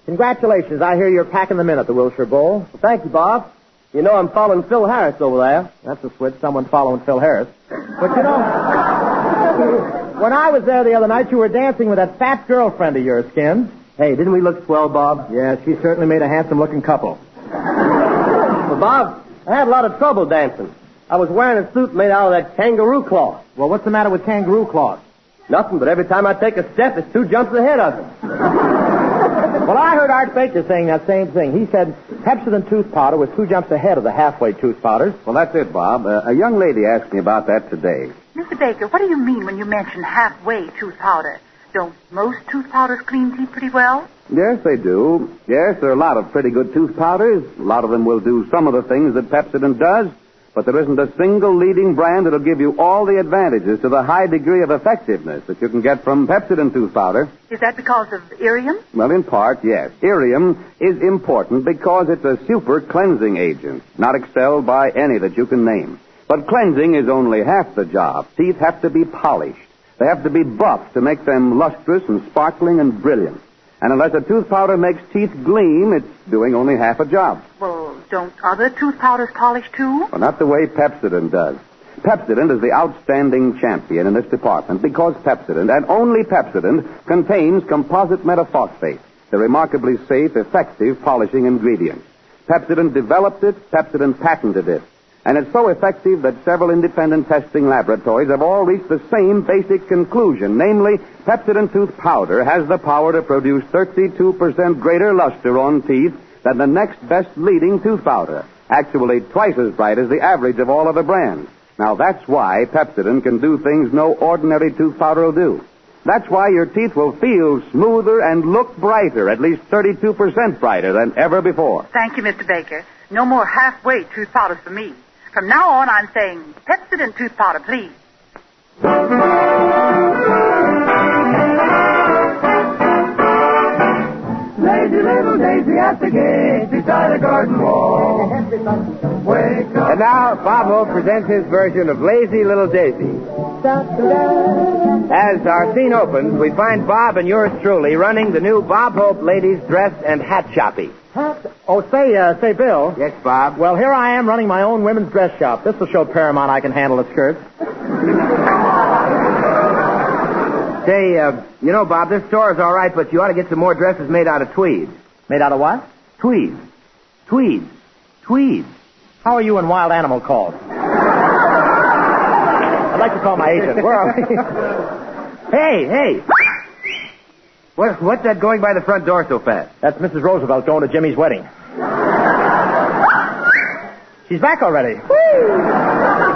Congratulations. I hear you're packing them in at the Wilshire Bowl. Well, thank you, Bob. You know I'm following Phil Harris over there. That's a switch. Someone following Phil Harris. But you know, when I was there the other night, you were dancing with that fat girlfriend of yours, Skin. Hey, didn't we look swell, Bob? Yeah, she certainly made a handsome-looking couple. Well, Bob, I had a lot of trouble dancing. I was wearing a suit made out of that kangaroo cloth. Well, what's the matter with kangaroo cloth? Nothing, but every time I take a step, it's 2 jumps ahead of me. Well, I heard Art Baker saying that same thing. He said Pepsodent tooth powder was 2 jumps ahead of the halfway tooth powders. Well, that's it, Bob. A young lady asked me about that today. Mr. Baker, what do you mean when you mention halfway tooth powder? Don't most tooth powders clean teeth pretty well? Yes, they do. Yes, there are a lot of pretty good tooth powders. A lot of them will do some of the things that Pepsodent does, but there isn't a single leading brand that'll give you all the advantages to the high degree of effectiveness that you can get from Pepsodent tooth powder. Is that because of irium? Well, in part, yes. Irium is important because it's a super cleansing agent, not excelled by any that you can name. But cleansing is only half the job. Teeth have to be polished. They have to be buffed to make them lustrous and sparkling and brilliant. And unless a tooth powder makes teeth gleam, it's doing only half a job. Well, don't other tooth powders polish too? Well, not the way Pepsodent does. Pepsodent is the outstanding champion in this department because Pepsodent, and only Pepsodent, contains composite metaphosphate, the remarkably safe, effective polishing ingredient. Pepsodent developed it, Pepsodent patented it. And it's so effective that several independent testing laboratories have all reached the same basic conclusion, namely, Pepsodent tooth powder has the power to produce 32% greater luster on teeth than the next best leading tooth powder, actually twice as bright as the average of all other brands. Now, that's why Pepsodent can do things no ordinary tooth powder will do. That's why your teeth will feel smoother and look brighter, at least 32% brighter than ever before. Thank you, Mr. Baker. No more halfway tooth powders for me. From now on, I'm saying Pepsodent tooth powder, please. Lazy little Daisy at the gate beside a garden wall. Wake up. And now, Bob Hope presents his version of Lazy Little Daisy. As our scene opens, we find Bob and yours truly running the new Bob Hope Ladies Dress and Hat Shoppy. Oh, say, Bill. Yes, Bob? Well, here I am running my own women's dress shop. This will show Paramount I can handle a skirt. Say, you know, Bob, this store is all right, but you ought to get some more dresses made out of tweed. Made out of what? Tweed. Tweed. Tweed. How are you in wild animal calls? I'd like to call my agent. Where are we? Hey! What's that going by the front door so fast? That's Mrs. Roosevelt going to Jimmy's wedding. She's back already.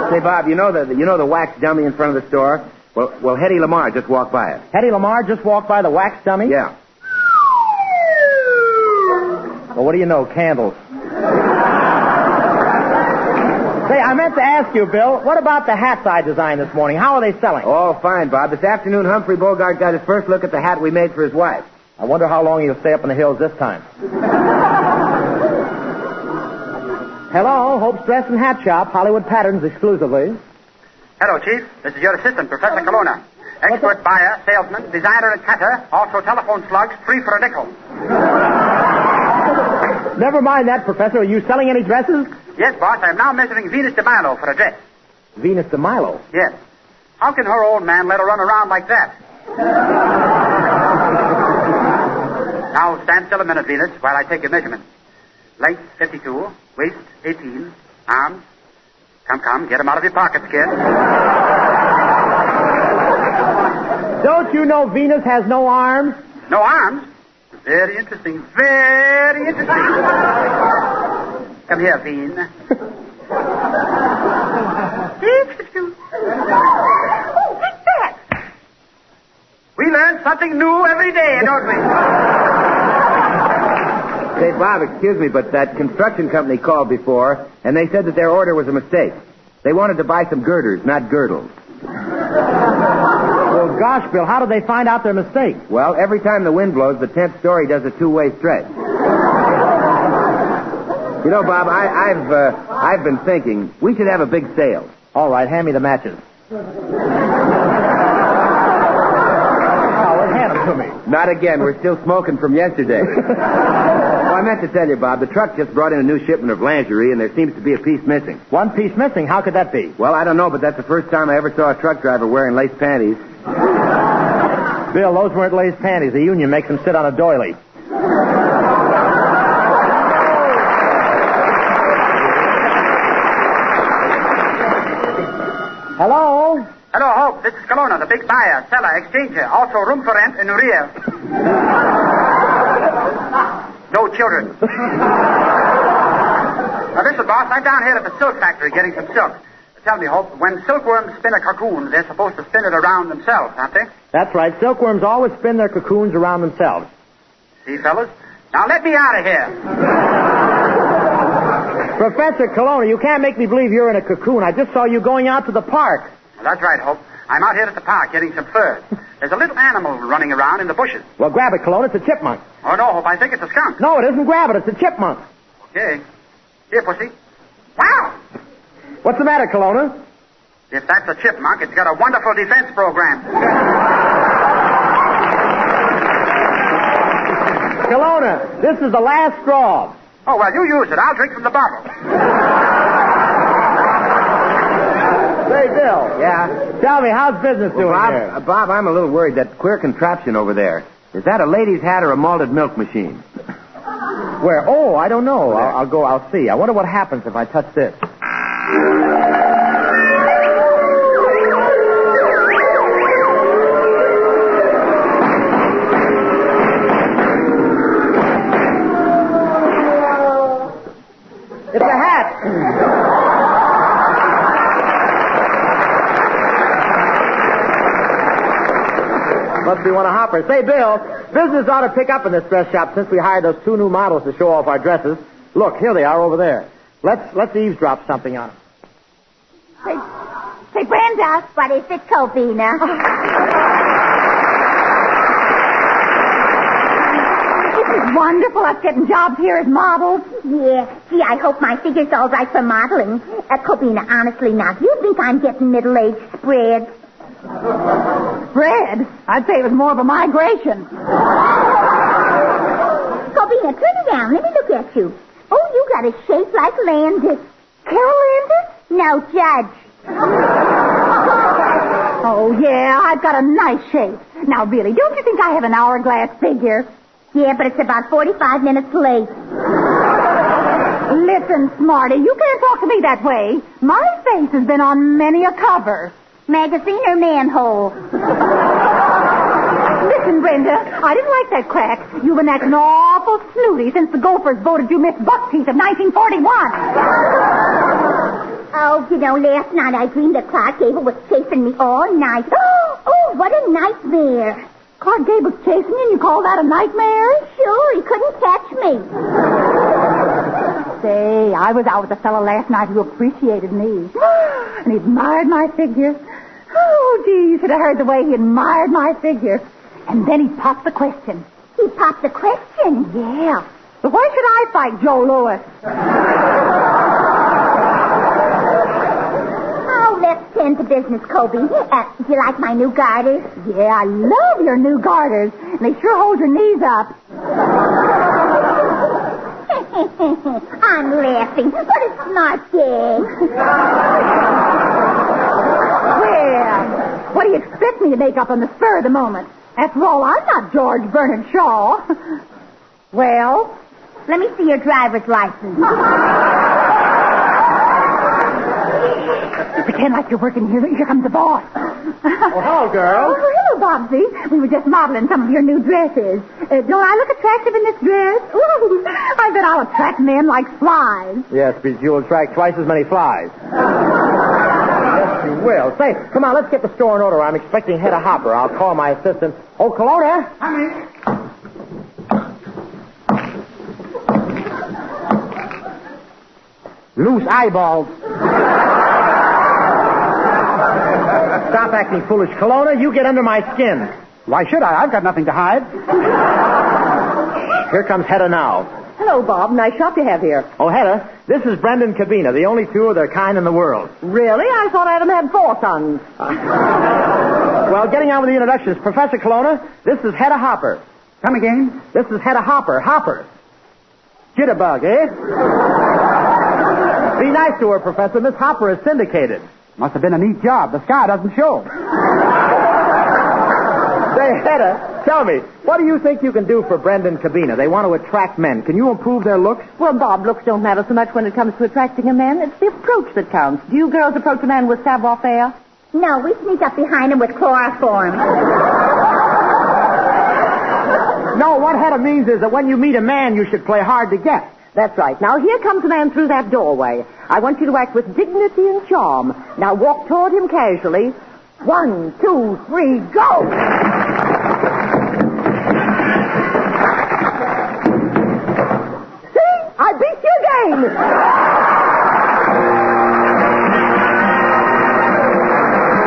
Say, Bob, you know the wax dummy in front of the store? Well, Hedda Lamar just walked by it. Hedda Lamar just walked by the wax dummy? Yeah. Well, what do you know? Candles. Say, I meant to ask you, Bill, what about the hats I designed this morning? How are they selling? Oh, fine, Bob. This afternoon, Humphrey Bogart got his first look at the hat we made for his wife. I wonder how long he'll stay up in the hills this time. Hello, Hope's Dress and Hat Shop, Hollywood Patterns exclusively. Hello, Chief. This is your assistant, Professor Colonna. Expert buyer, salesman, designer, and cutter. Also telephone slugs, free for a nickel. Never mind that, Professor. Are you selling any dresses? Yes, boss. I am now measuring Venus de Milo for a dress. Venus de Milo? Yes. How can her old man let her run around like that? Now, stand still a minute, Venus, while I take your measurement. Length, 52. Waist, 18. Arms. Come, get them out of your pockets, kid. Don't you know Venus has no arms? No arms? Very interesting. Very interesting. Come here, Veen. Oh, what's that? We learn something new every day, don't we? Say, Bob, excuse me, but that construction company called before, and they said that their order was a mistake. They wanted to buy some girders, not girdles. Well, gosh, Bill, how did they find out their mistake? Well, every time the wind blows, the 10th story does a two-way stretch. You know, Bob, I've been thinking we should have a big sale. All right, hand me the matches. Howard, hand them. to me. Not again. We're still smoking from yesterday. Well, I meant to tell you, Bob, the truck just brought in a new shipment of lingerie, and there seems to be a piece missing. One piece missing? How could that be? Well, I don't know, but that's the first time I ever saw a truck driver wearing lace panties. Bill, those weren't lace panties. The union makes them sit on a doily. Hello? Hello, Hope. This is Colonna, the big buyer, seller, exchanger. Also room for rent in the rear. No children. Now, listen, boss. I'm down here at the silk factory getting some silk. Tell me, Hope, when silkworms spin a cocoon, they're supposed to spin it around themselves, aren't they? That's right. Silkworms always spin their cocoons around themselves. See, fellas? Now, let me out of here. Professor Colonna, you can't make me believe you're in a cocoon. I just saw you going out to the park. Well, that's right, Hope. I'm out here at the park getting some fur. There's a little animal running around in the bushes. Well, grab it, Colonna. It's a chipmunk. Oh, no, Hope. I think it's a skunk. No, it isn't. Grab it. It's a chipmunk. Okay. Here, pussy. Wow! What's the matter, Colonna? If that's a chipmunk, it's got a wonderful defense program. Colonna, this is the last straw. Oh, well, you use it. I'll drink from the bottle. Say, Bill. Yeah? Tell me, how's business doing here? Bob, I'm a little worried. That queer contraption over there. Is that a lady's hat or a malted milk machine? Where? Oh, I don't know. I'll see. I wonder what happens if I touch this. It's a hat. Must be one of Hopper's. Say, Bill, business ought to pick up in this dress shop since we hired those 2 new models to show off our dresses. Look, here they are over there. Let's eavesdrop something on them. Say, Brenda, what is it, Cobina? This is wonderful, us getting jobs here as models. Yeah. Gee, I hope my figure's all right for modeling. Cobina, honestly now, do you think I'm getting middle-aged spread? Spread? I'd say it was more of a migration. Cobina, turn around. Let me look at you. Oh, you got a shape like Landis. Carol Landis? No, Judge. Oh, yeah, I've got a nice shape. Now, really, don't you think I have an hourglass figure? Yeah, but it's about 45 minutes late. Listen, Smarty, you can't talk to me that way. My face has been on many a cover. Magazine or manhole? Listen, Brenda, I didn't like that crack. You've been acting awful snooty since the Gophers voted you Miss Buckteeth of 1941. Oh, you know, last night I dreamed that Clark Gable was chasing me all night. Oh, what a nightmare. Clark Gable's chasing you and you call that a nightmare? Sure, he couldn't catch me. Say, I was out with a fellow last night who appreciated me. And he admired my figure. Oh, gee, you should have heard the way he admired my figure. And then he popped the question. He popped the question? Yeah. But why should I fight Joe Louis? Oh, let's tend to business, Kobe. Do you like my new garters? Yeah, I love your new garters. They sure hold your knees up. I'm laughing. What a smart gang. Well, what do you expect me to make up on the spur of the moment? After all, I'm not George Bernard Shaw. Well? Let me see your driver's license. Pretend like you're working here. Here comes the boss. Oh, hello, girl. Oh, hello, Bobsy. We were just modeling some of your new dresses. Don't I look attractive in this dress? Ooh, I bet I'll attract men like flies. Yes, but you'll attract twice as many flies. Yes, you will. Say, come on, let's get the store in order. I'm expecting Hedda Hopper. I'll call my assistant. Oh, Colonna. Honey. Loose eyeballs. Stop acting foolish, Colonna. You get under my skin. Why should I? I've got nothing to hide. Here comes Hedda now. Hello, Bob. Nice shop you have here. Oh, Hedda, this is Brenda and Cobina, the only 2 of their kind in the world. Really? I thought Adam had 4 sons. Well, getting on with the introductions. Professor Colonna, this is Hedda Hopper. Come again? This is Hedda Hopper. Hopper. Jitterbug, eh? Be nice to her, Professor. Miss Hopper is syndicated. Must have been a neat job. The sky doesn't show. Say, Hedda, tell me, what do you think you can do for Brenda and Cobina? They want to attract men. Can you improve their looks? Well, Bob, looks don't matter so much when it comes to attracting a man. It's the approach that counts. Do you girls approach a man with savoir-faire? No, we sneak up behind him with chloroform. No, what Hedda means is that when you meet a man, you should play hard to get. That's right. Now, here comes a man through that doorway. I want you to act with dignity and charm. Now, walk toward him casually. 1, 2, 3, go! See? I beat you again!